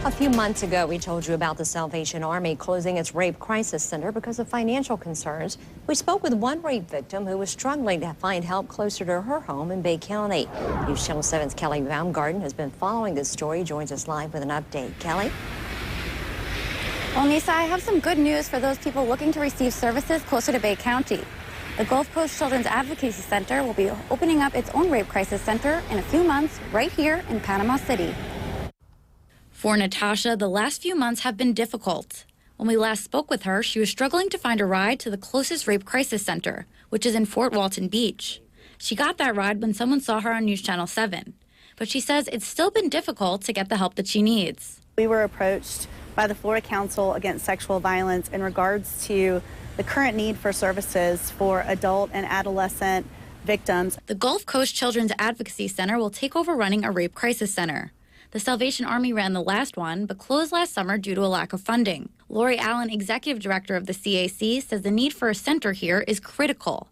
A few months ago, we told you about the Salvation Army closing its rape crisis center because of financial concerns. We spoke with one rape victim who was struggling to find help closer to her home in Bay County. News Channel 7's Kelly Baumgarten has been following this story, joins us live with an update. Kelly? Well, Nisa, I have some good news for those people looking to receive services closer to Bay County. The Gulf Coast Children's Advocacy Center will be opening up its own rape crisis center in a few months right here in Panama City. For Natasha, the last few months have been difficult. When we last spoke with her, she was struggling to find a ride to the closest rape crisis center, which is in Fort Walton Beach. She got that ride when someone saw her on News Channel 7, but she says it's still been difficult to get the help that she needs. We were approached by the Florida Council Against Sexual Violence in regards to the current need for services for adult and adolescent victims. The Gulf Coast Children's Advocacy Center will take over running a rape crisis center. The Salvation Army ran the last one, but closed last summer due to a lack of funding. Lori Allen, executive director of the CAC, says the need for a center here is critical.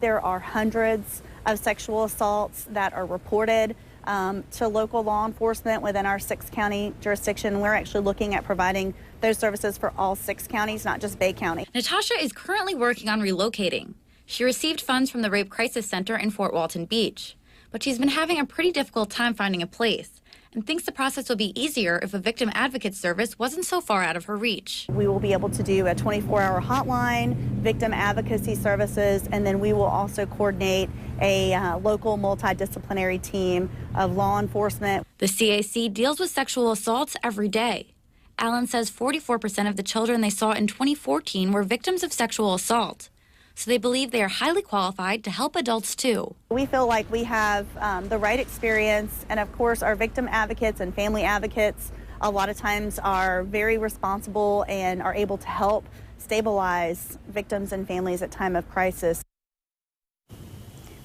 There are hundreds of sexual assaults that are reported to local law enforcement within our 6-county jurisdiction. We're actually looking at providing those services for all 6 counties, not just Bay County. Natasha is currently working on relocating. She received funds from the Rape Crisis Center in Fort Walton Beach, but she's been having a pretty difficult time finding a place, and thinks the process would be easier if a victim advocate service wasn't so far out of her reach. We will be able to do a 24-hour hotline, victim advocacy services, and then we will also coordinate a local multidisciplinary team of law enforcement. The CAC deals with sexual assaults every day. Allen says 44% of the children they saw in 2014 were victims of sexual assault, so they believe they are highly qualified to help adults too. We feel like we have the right experience, and of course our victim advocates and family advocates a lot of times are very responsible and are able to help stabilize victims and families at time of crisis.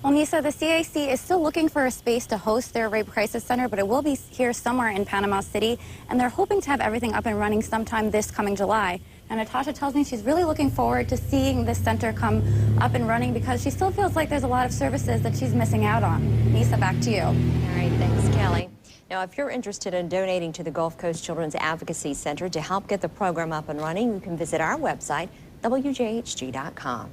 Well, Nisa, the CAC is still looking for a space to host their rape crisis center, but it will be here somewhere in Panama City, and they're hoping to have everything up and running sometime this coming July. And Natasha tells me she's really looking forward to seeing this center come up and running because she still feels like there's a lot of services that she's missing out on. Nisa, back to you. All right, thanks, Kelly. Now, if you're interested in donating to the Gulf Coast Children's Advocacy Center to help get the program up and running, you can visit our website, WJHG.com.